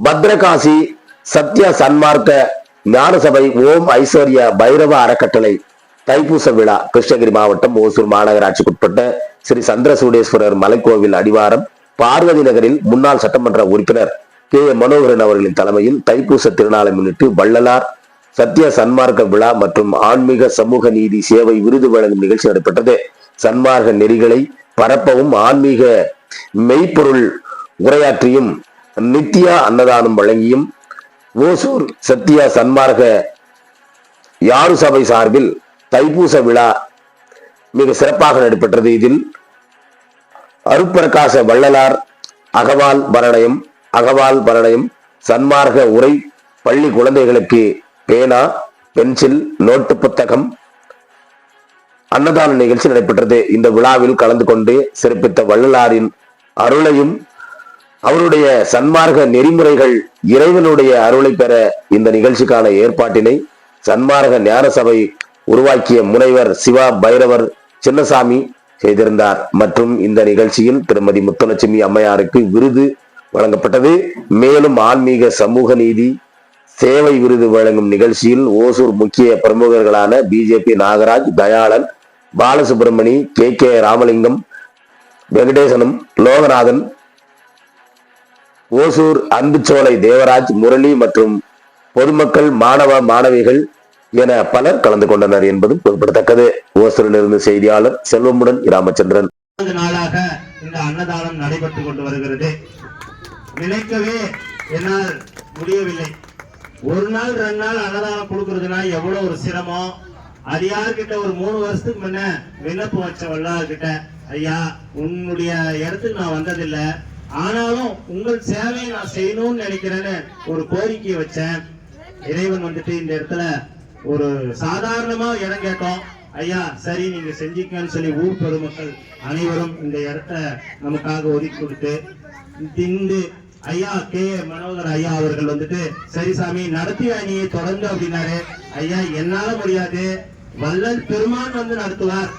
பத்ரகாசி சத்ய சன்மார்க்க ஞான சபை ஓம் ஐஸ்வர்ய பைரவ அறக்கட்டளை தைப்பூச விழா கிருஷ்ணகிரி மாவட்டம் ஓசூர் மாநகராட்சிக்குட்பட்ட ஸ்ரீ சந்திரசூடேஸ்வரர் மலைக்கோவில் அடிவாரம் பார்வதி நகரில் முன்னாள் சட்டமன்ற உறுப்பினர் கே மனோகரன் அவர்களின் தலைமையில் தைப்பூச திருநாளை முன்னிட்டு வள்ளலார் சத்ய சன்மார்க்க விழா மற்றும் ஆன்மீக சமூக நீதி சேவை விருது வழங்கும் நிகழ்ச்சி நடைபெற்றது. சன்மார்க்க நெறிகளை பரப்பவும் ஆன்மீக மெய்ப்பொருள் உரையாற்றியும் நித்யா அன்னதானம் வழங்கியும் ஓசூர் சத்யா சன்மார்க்க யாரு சபை சார்பில் தைப்பூச விழா மிக சிறப்பாக நடைபெற்றது. இதில் அருட்பிரகாச வள்ளலார் அகவால் பரணயம் சன்மார்க்க உரை, பள்ளி குழந்தைகளுக்கு பேனா, பென்சில், நோட்டு புத்தகம், அன்னதான நிகழ்ச்சி நடைபெற்றது. இந்த விழாவில் கலந்து கொண்டு சிறப்பித்த வள்ளலாரின் அருளையும் அவருடைய சன்மார்க்க நெறிமுறைகள் இறைவனுடைய அருளை பெற இந்த நிகழ்ச்சிக்கான ஏற்பாட்டினை சன்மார்க்க ஞான சபை உருவாக்கிய முனைவர் சிவா பைரவர் சின்னசாமி செய்திருந்தார். மற்றும் இந்த நிகழ்ச்சியில் திருமதி முத்துலட்சுமி அம்மையாருக்கு விருது வழங்கப்பட்டது. மேலும் ஆன்மீக சமூக நீதி சேவை விருது வழங்கும் நிகழ்ச்சியில் ஓசூர் முக்கிய பிரமுகர்களான பிஜேபி நாகராஜ், தயாளன், பாலசுப்ரமணி, கே ராமலிங்கம், வெங்கடேசனும், லோகநாதன், ஓசூர் அன்புச்சோலை தேவராஜ், முரளி மற்றும் பொதுமக்கள், மாணவ மாணவிகள் என பலர் கலந்து கொண்டனர் என்பதும் குறிப்பிடத்தக்கது. ஓசூரிலிருந்து செய்தியாளர் செல்வமுடன் ராமச்சந்திரன். நாளாக இந்த அன்னதானம் நடைபெற்றுக் கொண்டு வருகிறது. நினைக்கவே என்னால் முடியவில்லை. ஒரு நாள் 2 நாள் அன்னதானம் கொடுக்கறதுனா எவ்வளவு ஒரு சிரமம். அது யார்கிட்ட ஒரு 3 வருஷத்துக்கு முன்ன விண்ணப்பம் வச்ச வல்லார்கிட்ட, ஐயா உன்னுடைய இடத்துக்கு நான் வந்ததில்லை, ஆனாலும் உங்கள் சேவையை நான் செய்யணும்னு நினைக்கிறேன்னு ஒரு கோரிக்கையை வச்சேன். இறைவன் வந்துட்டு இந்த இடத்துல ஒரு சாதாரணமா இடம் கேட்டோம். ஐயா சரி நீங்க செஞ்சிக்கன்னு சொல்லி ஊர் பெருமக்கள் அனைவரும் இந்த இடத்த நமக்காக ஒதுக்கி கொடுத்து திண்டு ஐயா கே மனோகர் ஐயா அவர்கள் வந்துட்டு சரி சாமி நடத்தி அணியை தொடர்ந்து அப்படின்னாரு. ஐயா என்னால முடியாது, வள்ளல் பெருமான் வந்து நடத்துவார்,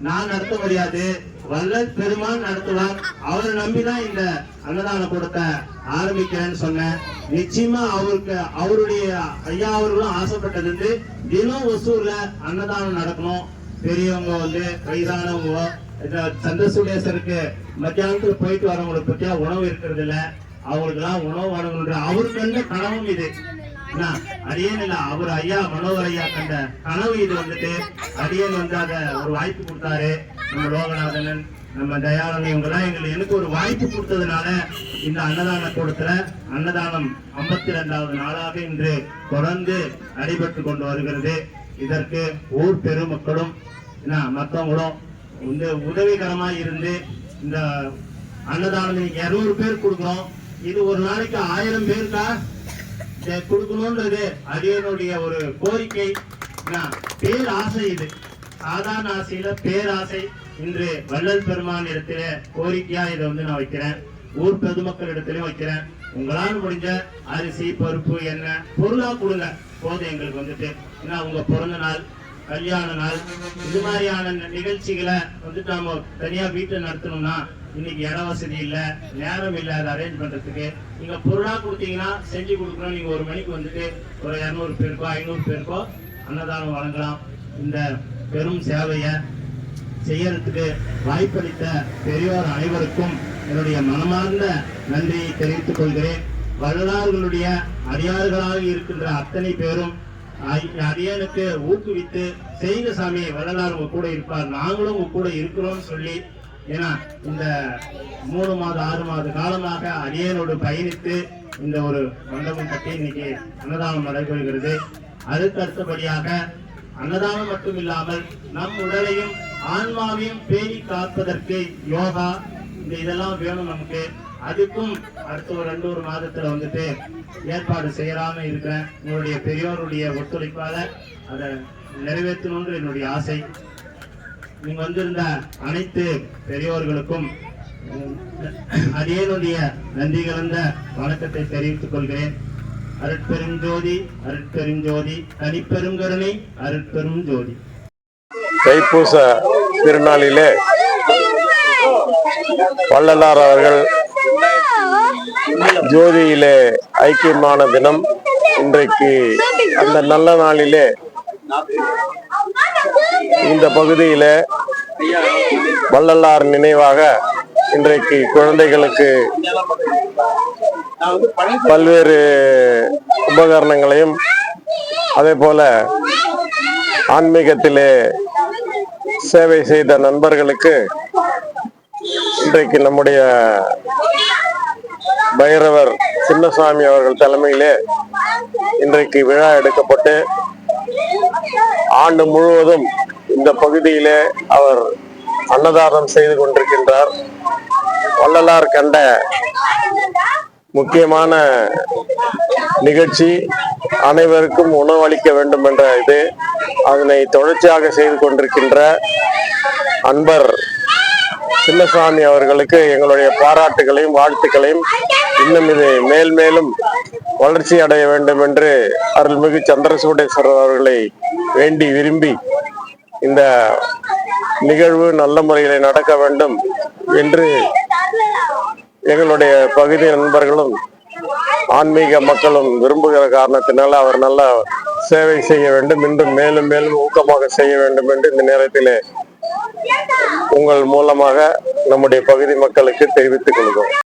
நான் நடத்த முடியாது, வள்ளல் பெருமான் நடத்துவார், அவரை நம்பிதான் இந்த அன்னதான கூடத்தை ஆரம்பிக்கிறேன்னு சொன்னேன். நிச்சயமா அவருடைய ஐயா அவர்களும் ஆசைப்பட்டது வந்து தினம் ஒசூர்ல அன்னதானம் நடக்கணும். பெரியவங்க வந்து வயதானவங்க சந்திரசூடேஸ்வருக்கு மத்தியானத்துக்கு போயிட்டு வரவங்களுக்கு பற்றியா உணவு இருக்கிறது இல்ல, அவங்களுக்கு எல்லாம் உணவு வழங்கணுன்ற அவரு கண்ட கனவும் இது. அடியேன் இல்ல, அவர் ஐயா மனோகர் ஐயா கண்ட கனவு இது. வந்துட்டு அடியேன் வந்து அத ஒரு வாய்ப்பு கொடுத்தாரு. நம்ம லோகநாதன், நம்ம தயாளன் இவங்க எல்லாம் எனக்கு ஒரு வாய்ப்பு கொடுத்ததுனால இந்த அன்னதான கூடத்துல அன்னதானம் 52வது நாளாக இன்று தொடர்ந்து நடைபெற்று கொண்டு வருகிறது. இதற்கு ஊர் பெருமக்களும் மற்றவங்களும் இந்த உதவிகரமா இருந்து இந்த அன்னதானம் 200 பேர் கொடுக்கிறோம். இது ஒரு நாளைக்கு 1000 பேருக்கா கொடுக்கணும்ன்றது அடியனுடைய ஒரு கோரிக்கை, பேராசை. இது சாதாரண ஆசையில பேராசை. இன்று வள்ளல் பெருமான் இடத்துல கோரிக்கையா இதை வந்து நான் வைக்கிறேன். ஊர் பொதுமக்கள் இடத்துலயும் வைக்கிறேன். உங்களால் முடிஞ்ச அரிசி, பருப்பு, எண்ணெய் பொருளா கொடுங்க போதும் எங்களுக்கு வந்துட்டு. ஏன்னா உங்க பிறந்த நாள், கல்யாண நாள், இது மாதிரியான நிகழ்ச்சிகளை வந்துட்டு நாம தனியா வீட்டை நடத்தணும்னா இன்னைக்கு இட வசதி இல்ல, நேரம் இல்ல, அதை அரேஞ்ச் பண்றதுக்கு. நீங்க பொருளா கொடுத்தீங்கன்னா செஞ்சு கொடுக்குறோம். நீங்க 1 மணிக்கு வந்துட்டு ஒரு 200 பேருக்கோ 500 பேருக்கோ அன்னதானம் வழங்கலாம். இந்த பெரும் சேவையை செய்யறதுக்கு வாய்ப்பளித்த பெரியோர் அனைவருக்கும் என்னுடைய மனமார்ந்த நன்றியை தெரிவித்துக் கொள்கிறேன். வள்ளலார்களுடைய அடியார்களாக இருக்கின்ற அத்தனை பேரும் அடியனுக்கு ஊக்குவித்து செய்த சாமி வள்ளலார் உங்க கூட இருப்பார், நாங்களும் உங்க கூட இருக்கிறோம் சொல்லி, ஏன்னா இந்த 3 மாத 6 மாத காலமாக அடியனோடு பயணித்து இந்த ஒரு மண்டபம் கட்டி இன்னைக்கு அன்னதானம் நடைபெறுகிறது. அதுக்கு அடுத்தபடியாக அன்னதானம் மட்டும் இல்லாமல் நம் உடலையும் ஆன்மாவையும் பேணி காப்பதற்கு யோகா இதெல்லாம் வேணும் நமக்கு. அதுக்கும் அடுத்த ஒரு 2 மாதத்துல வந்துட்டு ஏற்பாடு செய்யலாம இருக்கிறேன். உங்களுடைய பெரியோருடைய ஒத்துழைப்பால அதை நிறைவேற்றணும்ன்ற என்னுடைய ஆசை. நீங்க வந்திருந்த அனைத்து பெரியோர்களுக்கும் அடியனுடைய நன்றி கலந்த வணக்கத்தை தெரிவித்துக் கொள்கிறேன். அருட்பெரும் ஜோதி அருட்பெரும் ஜோதி தனிப்பெரும் கருணை அருட்பெரும் ஜோதி. தைப்பூச திருநாளிலே வள்ளலார் அவர்கள் ஜோதியிலே ஐக்கியமான தினம். இன்றைக்கு அந்த நல்ல நாளிலே இந்த பகுதியிலே வள்ளலார் நினைவாக இன்றைக்கு குழந்தைகளுக்கு பல்வேறு உபகரணங்களையும் அதே போல ஆன்மீகத்திலே சேவை செய்த நண்பர்களுக்கு இன்றைக்கு நம்முடைய பைரவர் சின்னசாமி அவர்கள் தலைமையிலே இன்றைக்கு விழா எடுக்கப்பட்டு ஆண்டு முழுவதும் இந்த பகுதியிலே அவர் அன்னதானம் செய்து கொண்டிருக்கின்றார். வள்ளலார் கண்ட முக்கியமான நிகழ்ச்சி அனைவருக்கும் உணவளிக்க வேண்டும் என்ற இது. அதனை தொடர்ச்சியாக செய்து கொண்டிருக்கின்ற அன்பர் சின்னசாமி அவர்களுக்கு எங்களுடைய பாராட்டுகளையும் வாழ்த்துக்களையும், இன்னும் இது மேல் மேலும் வளர்ச்சி அடைய வேண்டும் என்று அருள்மிகு சந்திரசூடேஸ்வரர் அவர்களை வேண்டி விரும்பி இந்த நிகழ்வு நல்ல முறையில் நடக்க வேண்டும் என்று எங்களுடைய பகுதி நண்பர்களும் ஆன்மீக மக்களும் விரும்புகிற காரணத்தினால அவர் நல்ல சேவை செய்ய வேண்டும், இன்னும் மேலும் மேலும் ஊக்கமாக செய்ய வேண்டும் என்று இந்த நேரத்திலே உங்கள் மூலமாக நம்முடைய பகுதி மக்களுக்கு தெரிவித்துக் கொள்கிறோம்.